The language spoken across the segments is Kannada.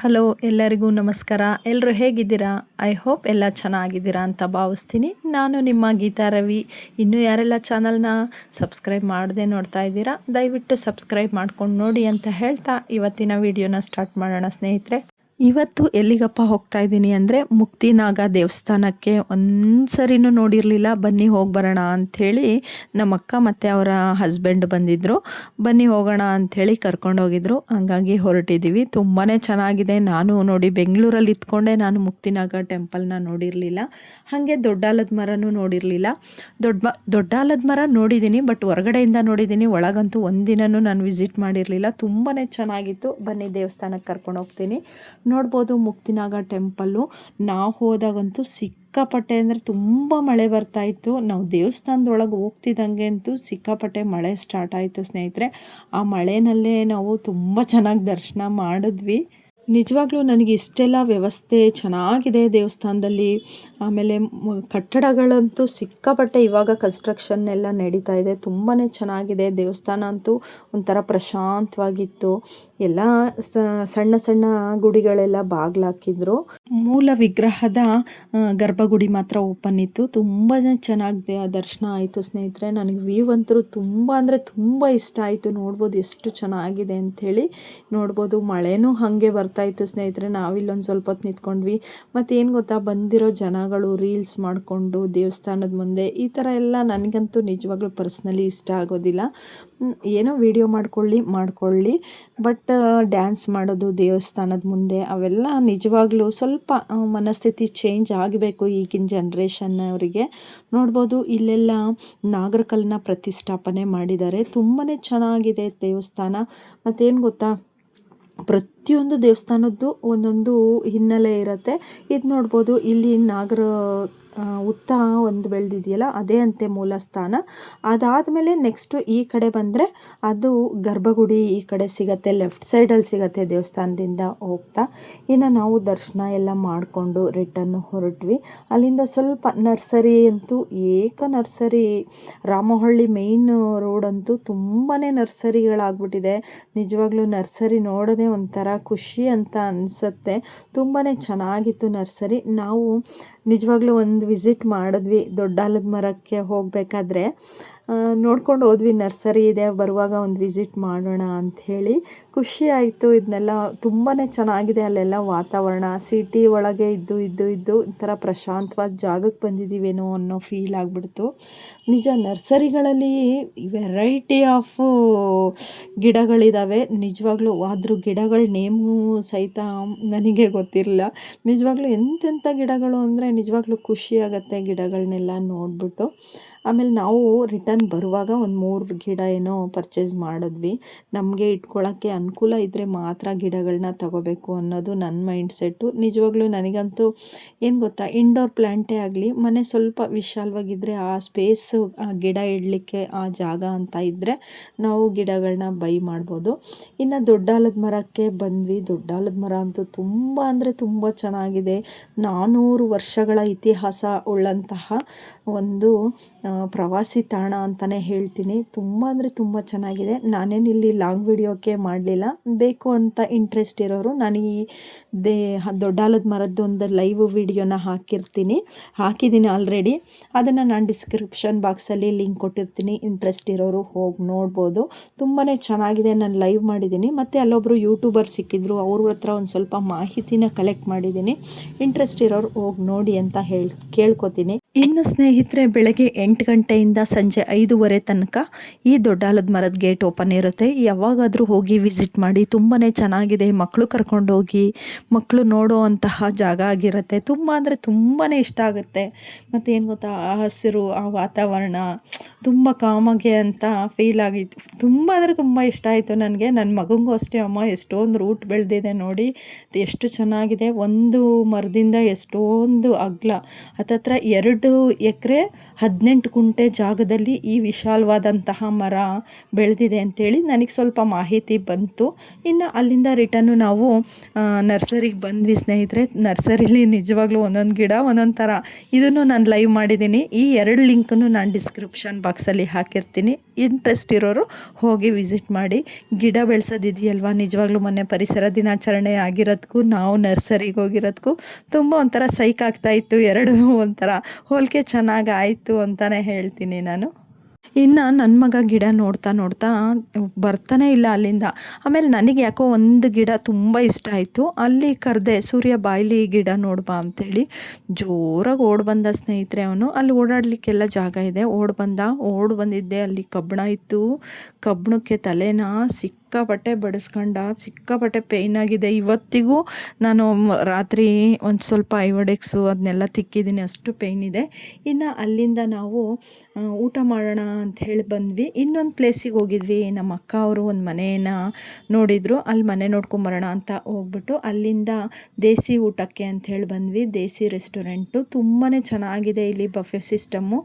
ಹಲೋ ಎಲ್ಲರಿಗೂ ನಮಸ್ಕಾರ. ಎಲ್ಲರೂ ಹೇಗಿದ್ದೀರಾ? ಐ ಹೋಪ್ ಎಲ್ಲ ಚೆನ್ನಾಗಿದ್ದೀರಾ ಅಂತ ಭಾವಿಸ್ತೀನಿ. ನಾನು ನಿಮ್ಮ ಗೀತಾ ರವಿ. ಇನ್ನೂ ಯಾರೆಲ್ಲ ಚಾನಲ್ನ ಸಬ್ಸ್ಕ್ರೈಬ್ ಮಾಡದೆ ನೋಡ್ತಾ ಇದ್ದೀರಾ, ದಯವಿಟ್ಟು ಸಬ್ಸ್ಕ್ರೈಬ್ ಮಾಡ್ಕೊಂಡು ನೋಡಿ ಅಂತ ಹೇಳ್ತಾ ಇವತ್ತಿನ ವಿಡಿಯೋನ ಸ್ಟಾರ್ಟ್ ಮಾಡೋಣ ಸ್ನೇಹಿತರೆ. ಇವತ್ತು ಎಲ್ಲಿಗಪ್ಪ ಹೋಗ್ತಾ ಇದ್ದೀನಿ ಅಂದರೆ ಮುಕ್ತಿನಾಗ ದೇವಸ್ಥಾನಕ್ಕೆ ಒಂದ್ಸರಿನೂ ನೋಡಿರಲಿಲ್ಲ. ಬನ್ನಿ ಹೋಗಿ ಬರೋಣ ಅಂಥೇಳಿ ನಮ್ಮ ಅಕ್ಕ ಮತ್ತು ಅವರ ಹಸ್ಬೆಂಡ್ ಬಂದಿದ್ದರು. ಬನ್ನಿ ಹೋಗೋಣ ಅಂಥೇಳಿ ಕರ್ಕೊಂಡೋಗಿದ್ರು. ಹಂಗಾಗಿ ಹೊರಟಿದ್ದೀವಿ. ತುಂಬಾ ಚೆನ್ನಾಗಿದೆ. ನಾನು ನೋಡಿ ಬೆಂಗಳೂರಲ್ಲಿ ಇದ್ಕೊಂಡೆ ನಾನು ಮುಕ್ತಿನಾಗ ಟೆಂಪಲ್ನ ನೋಡಿರಲಿಲ್ಲ. ಹಾಗೆ ದೊಡ್ಡಾಲದ ಮರನೂ ನೋಡಿರಲಿಲ್ಲ. ದೊಡ್ಡಾಲದ ಮರ ನೋಡಿದ್ದೀನಿ, ಬಟ್ ಹೊರಗಡೆಯಿಂದ ನೋಡಿದ್ದೀನಿ. ಒಳಗಂತೂ ಒಂದಿನನೂ ನಾನು ವಿಸಿಟ್ ಮಾಡಿರಲಿಲ್ಲ. ತುಂಬಾ ಚೆನ್ನಾಗಿತ್ತು. ಬನ್ನಿ ದೇವಸ್ಥಾನಕ್ಕೆ ಕರ್ಕೊಂಡು ಹೋಗ್ತೀನಿ. ನೋಡ್ಬೋದು ಮುಕ್ತಿನಾಗ ಟೆಂಪಲ್ಲು. ನಾವು ಹೋದಾಗಂತೂ ಸಿಕ್ಕಾಪಟ್ಟೆ ಅಂದರೆ ತುಂಬ ಮಳೆ ಬರ್ತಾಯಿತ್ತು. ನಾವು ದೇವಸ್ಥಾನದೊಳಗೆ ಹೋಗ್ತಿದ್ದಂಗೆ ಅಂತೂ ಸಿಕ್ಕಾಪಟ್ಟೆ ಮಳೆ ಸ್ಟಾರ್ಟ್ ಆಯಿತು ಸ್ನೇಹಿತರೆ. ಆ ಮಳೆನಲ್ಲೇ ನಾವು ತುಂಬ ಚೆನ್ನಾಗಿ ದರ್ಶನ ಮಾಡಿದ್ವಿ. ನಿಜವಾಗ್ಲೂ ನನಗೆ ಇಷ್ಟೆಲ್ಲ ವ್ಯವಸ್ಥೆ ಚೆನ್ನಾಗಿದೆ ದೇವಸ್ಥಾನದಲ್ಲಿ. ಆಮೇಲೆ ಕಟ್ಟಡಗಳಂತೂ ಸಿಕ್ಕಾಪಟ್ಟೆ ಇವಾಗ ಕನ್ಸ್ಟ್ರಕ್ಷನ್ ಎಲ್ಲ ನಡೀತಾ ಇದೆ. ತುಂಬಾ ಚೆನ್ನಾಗಿದೆ. ದೇವಸ್ಥಾನ ಅಂತೂ ಒಂಥರ ಪ್ರಶಾಂತವಾಗಿತ್ತು. ಎಲ್ಲ ಸಣ್ಣ ಸಣ್ಣ ಗುಡಿಗಳೆಲ್ಲ ಬಾಗಿಲಾಕಿದ್ರು. ಮೂಲ ವಿಗ್ರಹದ ಗರ್ಭಗುಡಿ ಮಾತ್ರ ಓಪನ್ ಇತ್ತು. ತುಂಬ ಚೆನ್ನಾಗಿ ದರ್ಶನ ಆಯಿತು ಸ್ನೇಹಿತರೆ. ನನಗೆ ವ್ಯೂ ಅಂತೂ ತುಂಬ ಅಂದರೆ ತುಂಬ ಇಷ್ಟ ಆಯಿತು. ನೋಡ್ಬೋದು ಎಷ್ಟು ಚೆನ್ನಾಗಿದೆ ಅಂಥೇಳಿ. ನೋಡ್ಬೋದು ಮಳೆನೂ ಹಾಗೆ ಬರ್ತಾಯಿತ್ತು ಸ್ನೇಹಿತರೆ. ನಾವಿಲ್ಲೊಂದು ಸ್ವಲ್ಪ ಹೊತ್ತು ನಿಂತ್ಕೊಂಡ್ವಿ. ಮತ್ತು ಏನು ಗೊತ್ತಾ, ಬಂದಿರೋ ಜನಗಳು ರೀಲ್ಸ್ ಮಾಡಿಕೊಂಡು ದೇವಸ್ಥಾನದ ಮುಂದೆ ಈ ಥರ ಎಲ್ಲ ನನಗಂತೂ ನಿಜವಾಗ್ಲೂ ಪರ್ಸ್ನಲಿ ಇಷ್ಟ ಆಗೋದಿಲ್ಲ. ಏನೋ ವಿಡಿಯೋ ಮಾಡ್ಕೊಳ್ಳಿ ಬಟ್ ಡ್ಯಾನ್ಸ್ ಮಾಡೋದು ದೇವಸ್ಥಾನದ ಮುಂದೆ ಅವೆಲ್ಲ ನಿಜವಾಗ್ಲೂ ಸ್ವಲ್ಪ ಮನಸ್ಥಿತಿ ಚೇಂಜ್ ಆಗಬೇಕು ಈಗಿನ ಜನ್ರೇಷನ್ನವರಿಗೆ. ನೋಡ್ಬೋದು ಇಲ್ಲೆಲ್ಲ ನಾಗರಕಲ್ಲನ್ನ ಪ್ರತಿಷ್ಠಾಪನೆ ಮಾಡಿದ್ದಾರೆ. ತುಂಬಾ ಚೆನ್ನಾಗಿದೆ ದೇವಸ್ಥಾನ. ಮತ್ತೇನು ಗೊತ್ತಾ, ಪ್ರತಿಯೊಂದು ದೇವಸ್ಥಾನದ್ದು ಒಂದೊಂದು ಹಿನ್ನೆಲೆ ಇರುತ್ತೆ. ಇದು ನೋಡ್ಬೋದು, ಇಲ್ಲಿ ನಾಗರ ಹುತ್ತ ಒಂದು ಬೆಳೆದಿದೆಯಲ್ಲ, ಅದೇ ಅಂತೆ ಮೂಲ ಸ್ಥಾನ. ಅದಾದಮೇಲೆ ನೆಕ್ಸ್ಟು ಈ ಕಡೆ ಬಂದರೆ ಅದು ಗರ್ಭಗುಡಿ ಈ ಕಡೆ ಸಿಗತ್ತೆ, ಲೆಫ್ಟ್ ಸೈಡಲ್ಲಿ ಸಿಗತ್ತೆ ದೇವಸ್ಥಾನದಿಂದ ಹೋಗ್ತಾ. ಇನ್ನು ನಾವು ದರ್ಶನ ಎಲ್ಲ ಮಾಡಿಕೊಂಡು ರಿಟರ್ನ್ ಹೊರಟ್ವಿ. ಅಲ್ಲಿಂದ ಸ್ವಲ್ಪ ನರ್ಸರಿ ಅಂತೂ ನರ್ಸರಿ, ರಾಮಹಳ್ಳಿ ಮೇಯ್ನ್ ರೋಡಂತೂ ತುಂಬಾ ನರ್ಸರಿಗಳಾಗ್ಬಿಟ್ಟಿದೆ. ನಿಜವಾಗ್ಲೂ ನರ್ಸರಿ ನೋಡೋದೇ ಒಂಥರ ಖುಷಿ ಅಂತ ಅನಿಸುತ್ತೆ. ತುಂಬಾ ಚೆನ್ನಾಗಿತ್ತು ನರ್ಸರಿ. ನಾವು ನಿಜವಾಗ್ಲೂ ಒಂದು ವಿಸಿಟ್ ಮಾಡಿದ್ವಿ. ದೊಡ್ಡಾಲದ ಮರಕ್ಕೆ ಹೋಗಬೇಕಾದ್ರೆ ನೋಡ್ಕೊಂಡು ಹೋದ್ವಿ. ನರ್ಸರಿ ಇದೆ, ಬರುವಾಗ ಒಂದು ವಿಸಿಟ್ ಮಾಡೋಣ ಅಂಥೇಳಿ. ಖುಷಿ ಆಯಿತು. ಇದನ್ನೆಲ್ಲ ತುಂಬಾ ಚೆನ್ನಾಗಿದೆ. ಅಲ್ಲೆಲ್ಲ ವಾತಾವರಣ ಸಿಟಿ ಒಳಗೆ ಇದ್ದು ಒಂಥರ ಪ್ರಶಾಂತವಾದ ಜಾಗಕ್ಕೆ ಬಂದಿದ್ದೀವೇನೋ ಅನ್ನೋ ಫೀಲ್ ಆಗಿಬಿಡ್ತು. ನಿಜ, ನರ್ಸರಿಗಳಲ್ಲಿ ವೆರೈಟಿ ಆಫ್ ಗಿಡಗಳಿದ್ದಾವೆ ನಿಜವಾಗ್ಲೂ. ಆದರೂ ಗಿಡಗಳ ನೇಮು ಸಹಿತ ನನಗೆ ಗೊತ್ತಿರಲಿಲ್ಲ. ನಿಜವಾಗ್ಲೂ ಎಂತೆಂಥ ಗಿಡಗಳು ಅಂದರೆ ನಿಜವಾಗ್ಲೂ ಖುಷಿ ಆಗುತ್ತೆ ಗಿಡಗಳನ್ನೆಲ್ಲ ನೋಡಿಬಿಟ್ಟು. ಆಮೇಲೆ ನಾವು ರಿಟರ್ನ್ ಬರುವಾಗ ಒಂದು 3 ಗಿಡ ಏನೋ ಪರ್ಚೇಸ್ ಮಾಡಿದ್ವಿ. ನಮಗೆ ಇಟ್ಕೊಳ್ಳೋಕ್ಕೆ ಅನುಕೂಲ ಇದ್ದರೆ ಮಾತ್ರ ಗಿಡಗಳನ್ನ ತಗೋಬೇಕು ಅನ್ನೋದು ನನ್ನ ಮೈಂಡ್ ಸೆಟ್ಟು. ನಿಜವಾಗ್ಲೂ ನನಗಂತೂ ಏನು ಗೊತ್ತಾ, ಇಂಡೋರ್ ಪ್ಲ್ಯಾಂಟೇ ಆಗಲಿ, ಮನೆ ಸ್ವಲ್ಪ ವಿಶಾಲವಾಗಿದ್ದರೆ ಆ ಸ್ಪೇಸು, ಆ ಗಿಡ ಇಡಲಿಕ್ಕೆ ಆ ಜಾಗ ಅಂತ ಇದ್ದರೆ ನಾವು ಗಿಡಗಳನ್ನ ಬೈ ಮಾಡ್ಬೋದು. ಇನ್ನು ದೊಡ್ಡಾಲದ ಮರಕ್ಕೆ ಬಂದ್ವಿ. ದೊಡ್ಡಾಲದ ಮರ ಅಂತೂ ತುಂಬ ಅಂದರೆ ತುಂಬ ಚೆನ್ನಾಗಿದೆ. 400 ವರ್ಷಗಳ ಇತಿಹಾಸ ಉಳ್ಳಂತಹ ಒಂದು ಪ್ರವಾಸಿ ತಾಣ ಅಂತಲೇ ಹೇಳ್ತೀನಿ. ತುಂಬ ಅಂದರೆ ತುಂಬ ಚೆನ್ನಾಗಿದೆ. ನಾನೇನಿಲ್ಲಿ ಲಾಂಗ್ ವಿಡಿಯೋಕ್ಕೆ ಮಾಡಲಿಲ್ಲ. ಬೇಕು ಅಂತ ಇಂಟ್ರೆಸ್ಟ್ ಇರೋರು ನಾನು ಈ ದೊಡ್ಡಾಲದ ಮರದ್ದು ಒಂದು ಲೈವ್ ವಿಡಿಯೋನ ಹಾಕಿದ್ದೀನಿ ಆಲ್ರೆಡಿ. ಅದನ್ನು ನಾನು ಡಿಸ್ಕ್ರಿಪ್ಷನ್ ಬಾಕ್ಸಲ್ಲಿ ಲಿಂಕ್ ಕೊಟ್ಟಿರ್ತೀನಿ. ಇಂಟ್ರೆಸ್ಟ್ ಇರೋರು ಹೋಗಿ ನೋಡ್ಬೋದು. ತುಂಬಾ ಚೆನ್ನಾಗಿದೆ. ನಾನು ಲೈವ್ ಮಾಡಿದ್ದೀನಿ. ಮತ್ತು ಅಲ್ಲೊಬ್ಬರು ಯೂಟ್ಯೂಬರ್ ಸಿಕ್ಕಿದ್ರು, ಅವ್ರ ಹತ್ರ ಒಂದು ಸ್ವಲ್ಪ ಮಾಹಿತಿನ ಕಲೆಕ್ಟ್ ಮಾಡಿದ್ದೀನಿ. ಇಂಟ್ರೆಸ್ಟ್ ಇರೋರು ಹೋಗಿ ನೋಡಿ ಅಂತ ಕೇಳ್ಕೊತೀನಿ. ಇನ್ನು ಸ್ನೇಹಿತರೆ, ಬೆಳಗ್ಗೆ 8 ಗಂಟೆಯಿಂದ ಸಂಜೆ 5:30 ತನಕ ಈ ದೊಡ್ಡಾಲದ ಮರದ ಗೇಟ್ ಓಪನ್ ಇರುತ್ತೆ. ಯಾವಾಗಾದರೂ ಹೋಗಿ ವಿಸಿಟ್ ಮಾಡಿ. ತುಂಬಾ ಚೆನ್ನಾಗಿದೆ. ಮಕ್ಕಳು ಕರ್ಕೊಂಡೋಗಿ ಮಕ್ಕಳು ನೋಡೋ ಅಂತಹ ಜಾಗ ಆಗಿರುತ್ತೆ. ತುಂಬ ಅಂದರೆ ತುಂಬಾ ಇಷ್ಟ ಆಗುತ್ತೆ. ಮತ್ತು ಏನು ಗೊತ್ತಾ, ಆ ಹಸಿರು, ಆ ವಾತಾವರಣ ತುಂಬ ಕಾಮಗೆ ಅಂತ ಫೀಲ್ ಆಗಿತ್ತು. ತುಂಬ ಅಂದರೆ ತುಂಬ ಇಷ್ಟ ಆಯಿತು ನನಗೆ. ನನ್ನ ಮಗನಿಗೂ ಅಷ್ಟೇ, ಅಮ್ಮ ಎಷ್ಟೊಂದು ರೂಟ್ ಬೆಳೆದಿದೆ ನೋಡಿ, ಎಷ್ಟು ಚೆನ್ನಾಗಿದೆ. ಒಂದು ಮರದಿಂದ ಎಷ್ಟೊಂದು ಅಗಲ, ಹತ್ತತ್ರ 2 ಎಕರೆ 18 ಗುಂಟೆ ಜಾಗದಲ್ಲಿ ಈ ವಿಶಾಲವಾದಂತಹ ಮರ ಬೆಳೆದಿದೆ ಅಂತೇಳಿ ನನಗೆ ಸ್ವಲ್ಪ ಮಾಹಿತಿ ಬಂತು. ಇನ್ನು ಅಲ್ಲಿಂದ ರಿಟರ್ನು ನಾವು ನರ್ಸರಿಗೆ ಬಂದ್ವಿ ಸ್ನೇಹಿತರೆ. ನರ್ಸರಿಲಿ ನಿಜವಾಗ್ಲೂ ಒಂದೊಂದು ಗಿಡ ಒಂದೊಂದು ಥರ. ಇದನ್ನು ನಾನು ಲೈವ್ ಮಾಡಿದ್ದೀನಿ. ಈ 2 ಲಿಂಕನ್ನು ನಾನು ಡಿಸ್ಕ್ರಿಪ್ಷನ್ ಬಾಕ್ಸಲ್ಲಿ ಹಾಕಿರ್ತೀನಿ. ಇಂಟ್ರೆಸ್ಟ್ ಇರೋರು ಹೋಗಿ ವಿಸಿಟ್ ಮಾಡಿ. ಗಿಡ ಬೆಳೆಸೋದಿದೆಯಲ್ವ, ನಿಜವಾಗ್ಲೂ ಮೊನ್ನೆ ಪರಿಸರ ದಿನಾಚರಣೆ ಆಗಿರೋದಕ್ಕೂ ನಾವು ನರ್ಸರಿಗೆ ಹೋಗಿರೋದಕ್ಕೂ ತುಂಬ ಒಂಥರ ಸೈಕ್ ಆಗ್ತಾಯಿತ್ತು. ಎರಡು ಒಂಥರ ಹೋಲಿಕೆ ಚೆನ್ನಾಗಾಯಿತು ಅಂತಲೇ ಹೇಳ್ತೀನಿ ನಾನು. ಇನ್ನು ನನ್ನ ಮಗ ಗಿಡ ನೋಡ್ತಾ ನೋಡ್ತಾ ಬರ್ತಾನೆ ಇಲ್ಲ ಅಲ್ಲಿಂದ. ಆಮೇಲೆ ನನಗೆ ಯಾಕೋ ಒಂದು ಗಿಡ ತುಂಬ ಇಷ್ಟ ಆಯಿತು. ಅಲ್ಲಿ ಕರೆದೆ, ಸೂರ್ಯ ಬಾಯ್ಲಿ ಗಿಡ ನೋಡ್ಬಾ ಅಂಥೇಳಿ. ಜೋರಾಗಿ ಓಡ್ ಬಂದ ಸ್ನೇಹಿತರೆ ಅವನು. ಅಲ್ಲಿ ಓಡಾಡಲಿಕ್ಕೆಲ್ಲ ಜಾಗ ಇದೆ. ಓಡ್ ಬಂದಿದ್ದೆ. ಅಲ್ಲಿ ಕಬ್ಬಣ ಇತ್ತು. ಕಬ್ಬಣಕ್ಕೆ ತಲೆನ ಸಿಕ್ಕಾಪಟ್ಟೆ ಸಿಕ್ಕಾಪಟ್ಟೆ ಪೇಯ್ನ್ ಆಗಿದೆ. ಇವತ್ತಿಗೂ ನಾನು ರಾತ್ರಿ ಒಂದು ಸ್ವಲ್ಪ ಐವಡೆಕ್ಸು ಅದನ್ನೆಲ್ಲ ತಿಕ್ಕಿದ್ದೀನಿ, ಅಷ್ಟು ಪೇಯ್ನ್ ಇದೆ. ಇನ್ನು ಅಲ್ಲಿಂದ ನಾವು ಊಟ ಮಾಡೋಣ ಅಂಥೇಳಿ ಬಂದ್ವಿ. ಇನ್ನೊಂದು ಪ್ಲೇಸಿಗೆ ಹೋಗಿದ್ವಿ. ನಮ್ಮ ಅಕ್ಕ ಅವರು ಒಂದು ಮನೆಯನ್ನು ನೋಡಿದರು. ಅಲ್ಲಿ ಮನೆ ನೋಡ್ಕೊಂಬರೋಣ ಅಂತ ಹೋಗ್ಬಿಟ್ಟು ಅಲ್ಲಿಂದ ದೇಸಿ ಊಟಕ್ಕೆ ಅಂಥೇಳಿ ಬಂದ್ವಿ. ದೇಸಿ ರೆಸ್ಟೋರೆಂಟು ತುಂಬಾ ಚೆನ್ನಾಗಿದೆ. ಇಲ್ಲಿ ಬಫೆ ಸಿಸ್ಟಮ್ಮು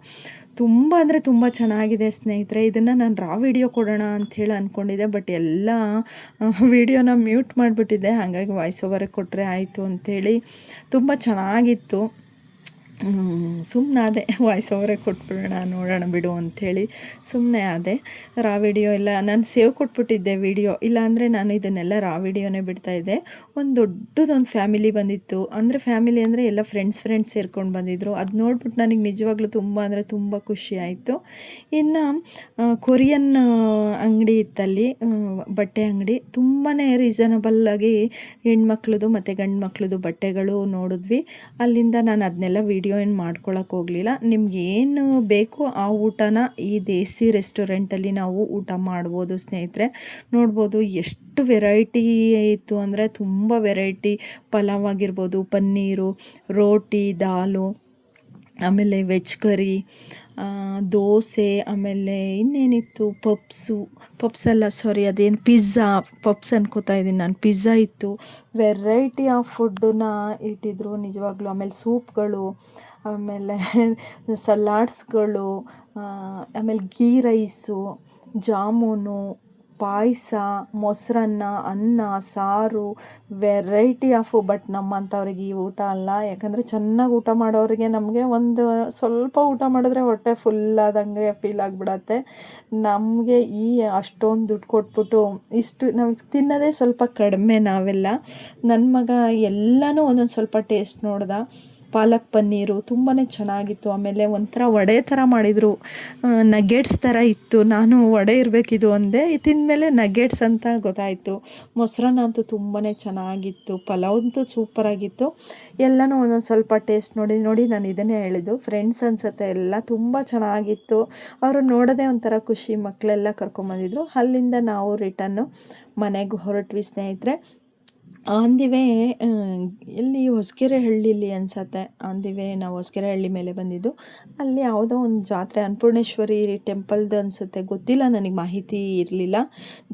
ತುಂಬ ಅಂದರೆ ತುಂಬ ಚೆನ್ನಾಗಿದೆ ಸ್ನೇಹಿತರೆ. ಇದನ್ನು ನಾನು ವಿಡಿಯೋ ಕೊಡೋಣ ಅಂಥೇಳಿ ಅಂದ್ಕೊಂಡಿದ್ದೆ, ಬಟ್ ಎಲ್ಲ ವಿಡಿಯೋನ ಮ್ಯೂಟ್ ಮಾಡಿಬಿಟ್ಟಿದ್ದೆ. ಹಾಗಾಗಿ ವಾಯ್ಸ್ ಓವರೇ ಕೊಟ್ಟರೆ ಆಯಿತು ಅಂಥೇಳಿ. ತುಂಬ ಚೆನ್ನಾಗಿತ್ತು. ಸುಮ್ಮನಾದೆ, ವಾಯ್ಸ್ ಓವರೇ ಕೊಟ್ಬಿಡೋಣ, ನೋಡೋಣ ಬಿಡು ಅಂಥೇಳಿ ಸುಮ್ಮನೆ ಆದೆ. ವಿಡಿಯೋ ಎಲ್ಲ ನಾನು ಸೇವ್ ಕೊಟ್ಬಿಟ್ಟಿದ್ದೆ ವಿಡಿಯೋ. ಇಲ್ಲಾಂದರೆ ನಾನು ಇದನ್ನೆಲ್ಲ ವಿಡಿಯೋನೇ ಬಿಡ್ತಾಯಿದ್ದೆ. ಒಂದು ದೊಡ್ಡದೊಂದು ಫ್ಯಾಮಿಲಿ ಬಂದಿತ್ತು. ಫ್ಯಾಮಿಲಿ ಅಂದರೆ ಎಲ್ಲ ಫ್ರೆಂಡ್ಸ್ ಸೇರ್ಕೊಂಡು ಬಂದಿದ್ದರು. ಅದು ನೋಡ್ಬಿಟ್ಟು ನನಗೆ ನಿಜವಾಗ್ಲೂ ತುಂಬ ಅಂದರೆ ತುಂಬ ಖುಷಿ ಆಯಿತು. ಇನ್ನು ಕೊರಿಯನ್ ಅಂಗಡಿ ಇತ್ತಲ್ಲಿ, ಬಟ್ಟೆ ಅಂಗಡಿ. ತುಂಬಾ ರೀಸನಬಲ್ಲಾಗಿ ಹೆಣ್ಮಕ್ಳದು ಮತ್ತು ಗಂಡು ಮಕ್ಳದು ಬಟ್ಟೆಗಳು ನೋಡಿದ್ವಿ. ಅಲ್ಲಿಂದ ನಾನು ಅದನ್ನೆಲ್ಲ ವಿಡಿಯೋ ಏನು ಮಾಡ್ಕೊಳಕ್ಕೆ ಹೋಗಲಿಲ್ಲ. ನಿಮ್ಗೇನು ಬೇಕೋ ಆ ಊಟನ ಈ ದೇಸಿ ರೆಸ್ಟೋರೆಂಟಲ್ಲಿ ನಾವು ಊಟ ಮಾಡ್ಬೋದು ಸ್ನೇಹಿತರೆ. ನೋಡ್ಬೋದು ಎಷ್ಟು ವೆರೈಟಿ ಇತ್ತು ಅಂದರೆ ತುಂಬ ವೆರೈಟಿ. ಪಲಾವ್ ಆಗಿರ್ಬೋದು, ಪನ್ನೀರು, ರೋಟಿ, ದಾಲು, ಆಮೇಲೆ ವೆಜ್ ಕರಿ, ದೋಸೆ, ಆಮೇಲೆ ಇನ್ನೇನಿತ್ತು, ಪಪ್ಸಲ್ಲ ಸಾರಿ ಅದೇನು ಪಿಜ್ಜಾ, ಪಪ್ಸ್ ಅನ್ಕೋತಾ ಇದ್ದೀನಿ ನಾನು. ಪಿಜ್ಜಾ ಇತ್ತು. ವೆರೈಟಿ ಆಫ್ ಫುಡ್ಡನ್ನ ಇಟ್ಟಿದ್ರು ನಿಜವಾಗ್ಲೂ. ಆಮೇಲೆ ಸೂಪ್ಗಳು, ಆಮೇಲೆ ಸಲಾಡ್ಸ್ಗಳು, ಆಮೇಲೆ ಗೀ ರೈಸು, ಜಾಮೂನು, ಪಾಯಸ, ಮೊಸರನ್ನ, ಅನ್ನ, ಸಾರು, ವೆರೈಟಿ ಆಫು. ಬಟ್ ನಮ್ಮಂಥವ್ರಿಗೆ ಈ ಊಟ ಅಲ್ಲ. ಯಾಕಂದರೆ ಚೆನ್ನಾಗಿ ಊಟ ಮಾಡೋರಿಗೆ ನಮಗೆ ಒಂದು ಸ್ವಲ್ಪ ಊಟ ಮಾಡಿದ್ರೆ ಹೊಟ್ಟೆ ಫುಲ್ಲಾದಂಗೆ ಫೀಲ್ ಆಗಿಬಿಡತ್ತೆ. ನಮಗೆ ಈ ಅಷ್ಟೊಂದು ದುಡ್ಡು ಕೊಟ್ಬಿಟ್ಟು ಇಷ್ಟು ನಾವು ತಿನ್ನೋದೇ ಸ್ವಲ್ಪ ಕಡಿಮೆ ನಾವೆಲ್ಲ. ನನ್ನ ಮಗ ಎಲ್ಲನೂ ಒಂದೊಂದು ಸ್ವಲ್ಪ ಟೇಸ್ಟ್ ನೋಡ್ದ. ಪಾಲಕ್ ಪನ್ನೀರು ತುಂಬಾ ಚೆನ್ನಾಗಿತ್ತು. ಆಮೇಲೆ ಒಂಥರ ವಡೆ ಥರ ಮಾಡಿದರು, ನಗೆಟ್ಸ್ ಥರ ಇತ್ತು. ನಾನು ವಡೆ ಇರಬೇಕಿದು ಅಂದೆ, ತಿಂದಮೇಲೆ ನಗೆಟ್ಸ್ ಅಂತ ಗೊತ್ತಾಯಿತು. ಮೊಸರನ್ನ ಅಂತೂ ತುಂಬಾ ಚೆನ್ನಾಗಿತ್ತು. ಪಲಾವ್ ಅಂತೂ ಸೂಪರಾಗಿತ್ತು. ಎಲ್ಲನೂ ಒಂದೊಂದು ಸ್ವಲ್ಪ ಟೇಸ್ಟ್ ನೋಡಿ ನಾನು ಇದನ್ನೇ ಹೇಳಿದ್ದು. ಫ್ರೆಂಡ್ಸ್ ಅನಿಸುತ್ತೆ ಎಲ್ಲ ತುಂಬ ಚೆನ್ನಾಗಿತ್ತು. ಅವರು ನೋಡೋದೇ ಒಂಥರ ಖುಷಿ. ಮಕ್ಕಳೆಲ್ಲ ಕರ್ಕೊಂಬಂದಿದ್ರು. ಅಲ್ಲಿಂದ ನಾವು ರಿಟರ್ನು ಮನೆಗೆ ಹೊರಟ್ವಿ ಸ್ನೇಹಿತರೆ. ಆನ್ ದಿ ವೇ ಎಲ್ಲಿ ಹೊಸಕೆರೆ ಹಳ್ಳಿಲಿ ಅನಿಸತ್ತೆ. ಆನ್ ದಿ ವೇ ನಾವು ಹೊಸಕೆರೆ ಹಳ್ಳಿ ಮೇಲೆ ಬಂದಿದ್ದು. ಅಲ್ಲಿ ಯಾವುದೋ ಒಂದು ಜಾತ್ರೆ, ಅನ್ನಪೂರ್ಣೇಶ್ವರಿ ಟೆಂಪಲ್ದು ಅನಿಸುತ್ತೆ, ಗೊತ್ತಿಲ್ಲ, ನನಗೆ ಮಾಹಿತಿ ಇರಲಿಲ್ಲ.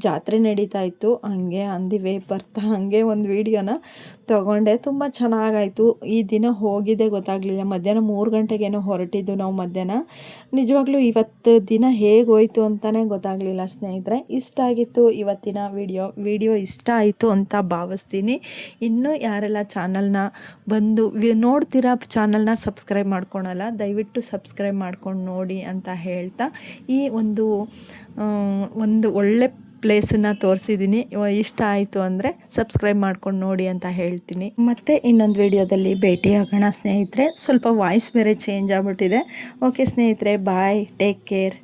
ಜಾತ್ರೆ ನಡೀತಾ ಇತ್ತು. ಹಾಗೆ ಆನ್ ದಿ ವೇ ಬರ್ತಾ ಹಾಗೆ ಒಂದು ವೀಡಿಯೋನ ತೊಗೊಂಡೆ. ತುಂಬ ಚೆನ್ನಾಗಾಯಿತು. ಈ ದಿನ ಹೋಗಿದ್ದೆ ಗೊತ್ತಾಗಲಿಲ್ಲ. ಮಧ್ಯಾಹ್ನ 3 ಗಂಟೆಗೇನೋ ಹೊರಟಿದ್ದು ನಾವು ಮಧ್ಯಾಹ್ನ. ನಿಜವಾಗ್ಲೂ ಇವತ್ತು ದಿನ ಹೇಗೆ ಹೋಯ್ತು ಅಂತಲೇ ಗೊತ್ತಾಗಲಿಲ್ಲ ಸ್ನೇಹಿತರೆ. ಇಷ್ಟ ಆಗಿತ್ತು ಇವತ್ತಿನ ವಿಡಿಯೋ ಇಷ್ಟ ಆಯಿತು ಅಂತ ಭಾವಿಸ್ತೀನಿ. ಇನ್ನೂ ಯಾರೆಲ್ಲ ಚಾನಲ್ನ ಬಂದು ನೋಡ್ತೀರಾ, ಚಾನಲ್ನ ಸಬ್ಸ್ಕ್ರೈಬ್ ಮಾಡ್ಕೊಳಲ್ಲ, ದಯವಿಟ್ಟು ಸಬ್ಸ್ಕ್ರೈಬ್ ಮಾಡ್ಕೊಂಡು ನೋಡಿ ಅಂತ ಹೇಳ್ತಾ, ಈ ಒಂದು ಒಳ್ಳೆ ಪ್ಲೇಸನ್ನು ತೋರಿಸಿದ್ದೀನಿ. ಇಷ್ಟ ಆಯಿತು ಅಂದರೆ ಸಬ್ಸ್ಕ್ರೈಬ್ ಮಾಡ್ಕೊಂಡು ನೋಡಿ ಅಂತ ಹೇಳ್ತೀನಿ. ಮತ್ತೆ ಇನ್ನೊಂದು ವಿಡಿಯೋದಲ್ಲಿ ಭೇಟಿಯಾಗೋಣ ಸ್ನೇಹಿತರೆ. ಸ್ವಲ್ಪ ವಾಯ್ಸ್ ಬೇರೆ ಚೇಂಜ್ ಆಗಿಬಿಟ್ಟಿದೆ. ಓಕೆ ಸ್ನೇಹಿತರೆ, ಬಾಯ್, ಟೇಕ್ ಕೇರ್.